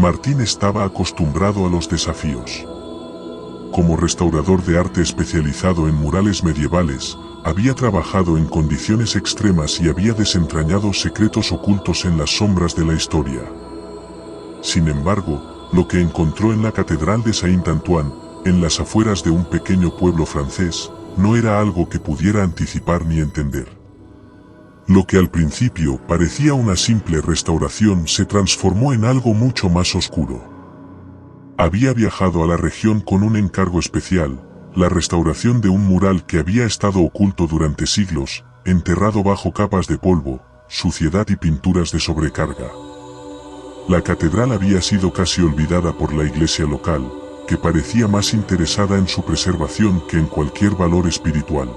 Martín estaba acostumbrado a los desafíos. Como restaurador de arte especializado en murales medievales, había trabajado en condiciones extremas y había desentrañado secretos ocultos en las sombras de la historia. Sin embargo, lo que encontró en la Catedral de Saint-Antoine, en las afueras de un pequeño pueblo francés, no era algo que pudiera anticipar ni entender. Lo que al principio parecía una simple restauración se transformó en algo mucho más oscuro. Había viajado a la región con un encargo especial, la restauración de un mural que había estado oculto durante siglos, enterrado bajo capas de polvo, suciedad y pinturas de sobrecarga. La catedral había sido casi olvidada por la iglesia local, que parecía más interesada en su preservación que en cualquier valor espiritual.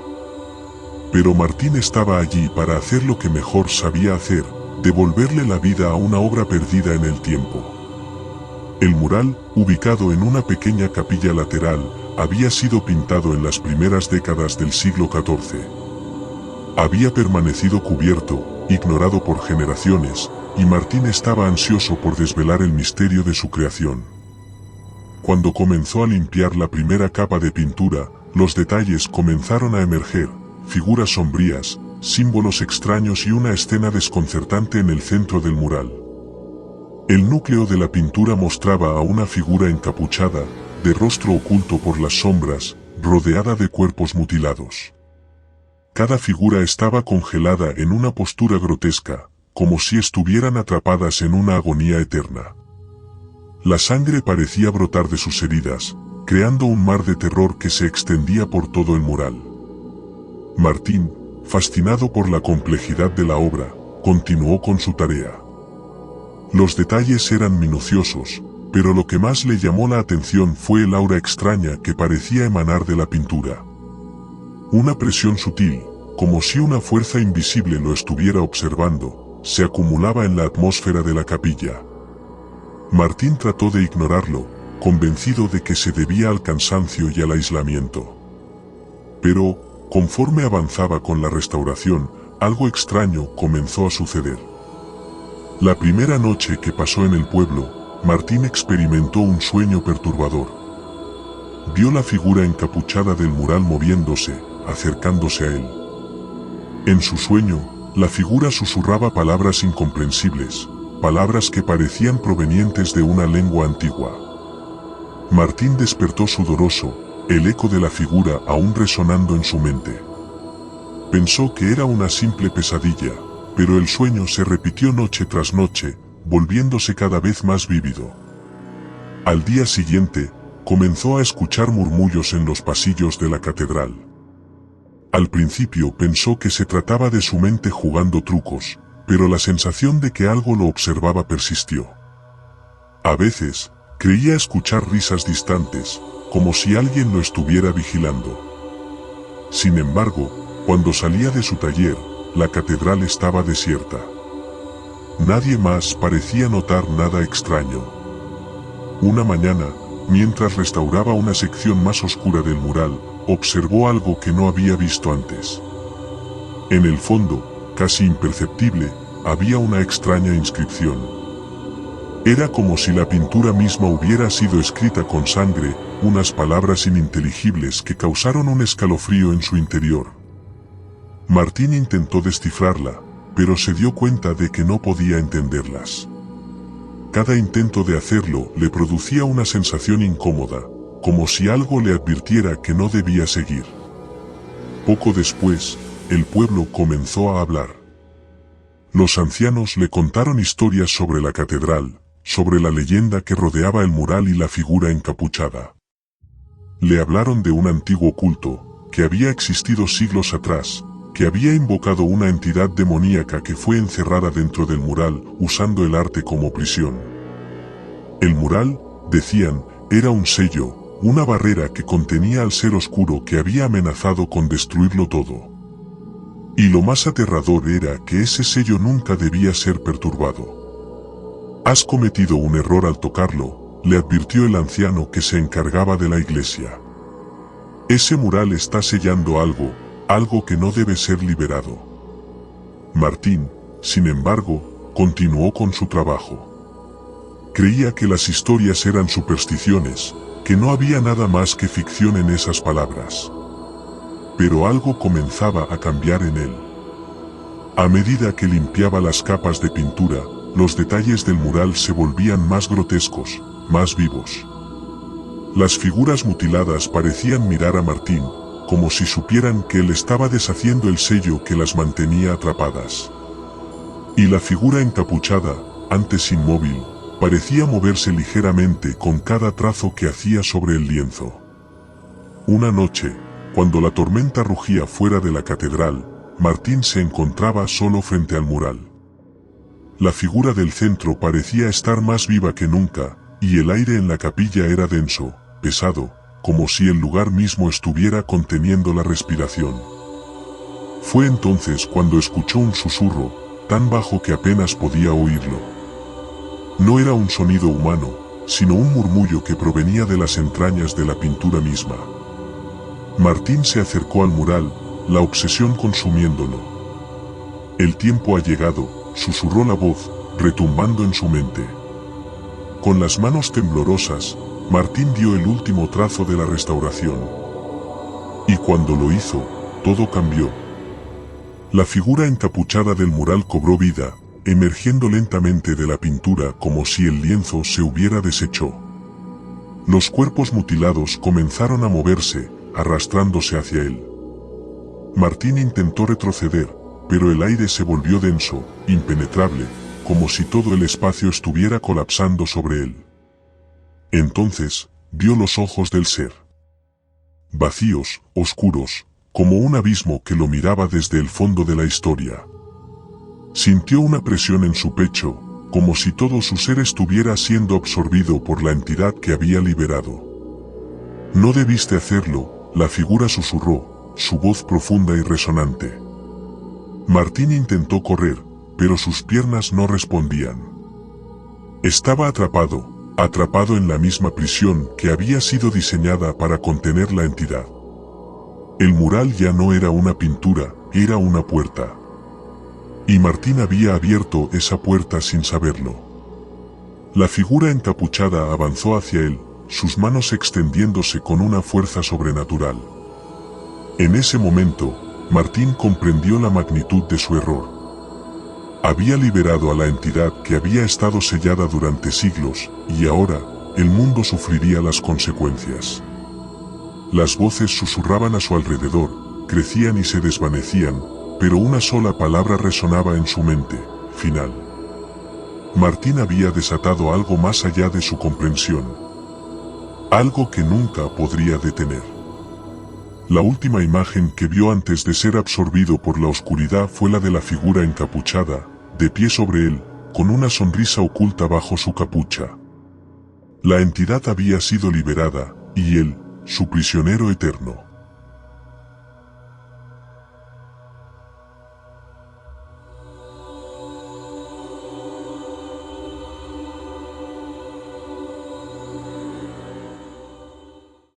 Pero Martín estaba allí para hacer lo que mejor sabía hacer, devolverle la vida a una obra perdida en el tiempo. El mural, ubicado en una pequeña capilla lateral, había sido pintado en las primeras décadas del siglo XIV. Había permanecido cubierto, ignorado por generaciones, y Martín estaba ansioso por desvelar el misterio de su creación. Cuando comenzó a limpiar la primera capa de pintura, los detalles comenzaron a emerger, figuras sombrías, símbolos extraños y una escena desconcertante en el centro del mural. El núcleo de la pintura mostraba a una figura encapuchada, de rostro oculto por las sombras, rodeada de cuerpos mutilados. Cada figura estaba congelada en una postura grotesca, como si estuvieran atrapadas en una agonía eterna. La sangre parecía brotar de sus heridas, creando un mar de terror que se extendía por todo el mural. Martín, fascinado por la complejidad de la obra, continuó con su tarea. Los detalles eran minuciosos, pero lo que más le llamó la atención fue el aura extraña que parecía emanar de la pintura. Una presión sutil, como si una fuerza invisible lo estuviera observando, se acumulaba en la atmósfera de la capilla. Martín trató de ignorarlo, convencido de que se debía al cansancio y al aislamiento. Pero, conforme avanzaba con la restauración, algo extraño comenzó a suceder. La primera noche que pasó en el pueblo, Martín experimentó un sueño perturbador. Vio la figura encapuchada del mural moviéndose, acercándose a él. En su sueño, la figura susurraba palabras incomprensibles, palabras que parecían provenientes de una lengua antigua. Martín despertó sudoroso, el eco de la figura aún resonando en su mente. Pensó que era una simple pesadilla, pero el sueño se repitió noche tras noche, volviéndose cada vez más vívido. Al día siguiente, comenzó a escuchar murmullos en los pasillos de la catedral. Al principio pensó que se trataba de su mente jugando trucos, pero la sensación de que algo lo observaba persistió. A veces, creía escuchar risas distantes, como si alguien lo estuviera vigilando. Sin embargo, cuando salía de su taller, la catedral estaba desierta. Nadie más parecía notar nada extraño. Una mañana, mientras restauraba una sección más oscura del mural, observó algo que no había visto antes. En el fondo, casi imperceptible, había una extraña inscripción. Era como si la pintura misma hubiera sido escrita con sangre, unas palabras ininteligibles que causaron un escalofrío en su interior. Martín intentó descifrarla, pero se dio cuenta de que no podía entenderlas. Cada intento de hacerlo le producía una sensación incómoda, como si algo le advirtiera que no debía seguir. Poco después, el pueblo comenzó a hablar. Los ancianos le contaron historias sobre la catedral, sobre la leyenda que rodeaba el mural y la figura encapuchada. Le hablaron de un antiguo culto, que había existido siglos atrás, que había invocado una entidad demoníaca que fue encerrada dentro del mural, usando el arte como prisión. El mural, decían, era un sello, una barrera que contenía al ser oscuro que había amenazado con destruirlo todo. Y lo más aterrador era que ese sello nunca debía ser perturbado. «Has cometido un error al tocarlo», le advirtió el anciano que se encargaba de la iglesia. «Ese mural está sellando algo que no debe ser liberado». Martín, sin embargo, continuó con su trabajo. Creía que las historias eran supersticiones, que no había nada más que ficción en esas palabras. Pero algo comenzaba a cambiar en él. A medida que limpiaba las capas de pintura, los detalles del mural se volvían más grotescos, más vivos. Las figuras mutiladas parecían mirar a Martín, como si supieran que él estaba deshaciendo el sello que las mantenía atrapadas. Y la figura encapuchada, antes inmóvil, parecía moverse ligeramente con cada trazo que hacía sobre el lienzo. Una noche, cuando la tormenta rugía fuera de la catedral, Martín se encontraba solo frente al mural. La figura del centro parecía estar más viva que nunca, y el aire en la capilla era denso, pesado, como si el lugar mismo estuviera conteniendo la respiración. Fue entonces cuando escuchó un susurro, tan bajo que apenas podía oírlo. No era un sonido humano, sino un murmullo que provenía de las entrañas de la pintura misma. Martín se acercó al mural, la obsesión consumiéndolo. El tiempo ha llegado, susurró la voz, retumbando en su mente. Con las manos temblorosas, Martín dio el último trazo de la restauración. Y cuando lo hizo, todo cambió. La figura encapuchada del mural cobró vida, emergiendo lentamente de la pintura como si el lienzo se hubiera deshecho. Los cuerpos mutilados comenzaron a moverse, arrastrándose hacia él. Martín intentó retroceder, pero el aire se volvió denso, impenetrable, como si todo el espacio estuviera colapsando sobre él. Entonces, vio los ojos del ser. Vacíos, oscuros, como un abismo que lo miraba desde el fondo de la historia. Sintió una presión en su pecho, como si todo su ser estuviera siendo absorbido por la entidad que había liberado. No debiste hacerlo, la figura susurró, su voz profunda y resonante. Martín intentó correr, pero sus piernas no respondían. Estaba atrapado en la misma prisión que había sido diseñada para contener la entidad. El mural ya no era una pintura, era una puerta. Y Martín había abierto esa puerta sin saberlo. La figura encapuchada avanzó hacia él, sus manos extendiéndose con una fuerza sobrenatural. En ese momento, Martín comprendió la magnitud de su error. Había liberado a la entidad que había estado sellada durante siglos, y ahora, el mundo sufriría las consecuencias. Las voces susurraban a su alrededor, crecían y se desvanecían, pero una sola palabra resonaba en su mente: final. Martín había desatado algo más allá de su comprensión. Algo que nunca podría detener. La última imagen que vio antes de ser absorbido por la oscuridad fue la de la figura encapuchada, de pie sobre él, con una sonrisa oculta bajo su capucha. La entidad había sido liberada, y él, su prisionero eterno.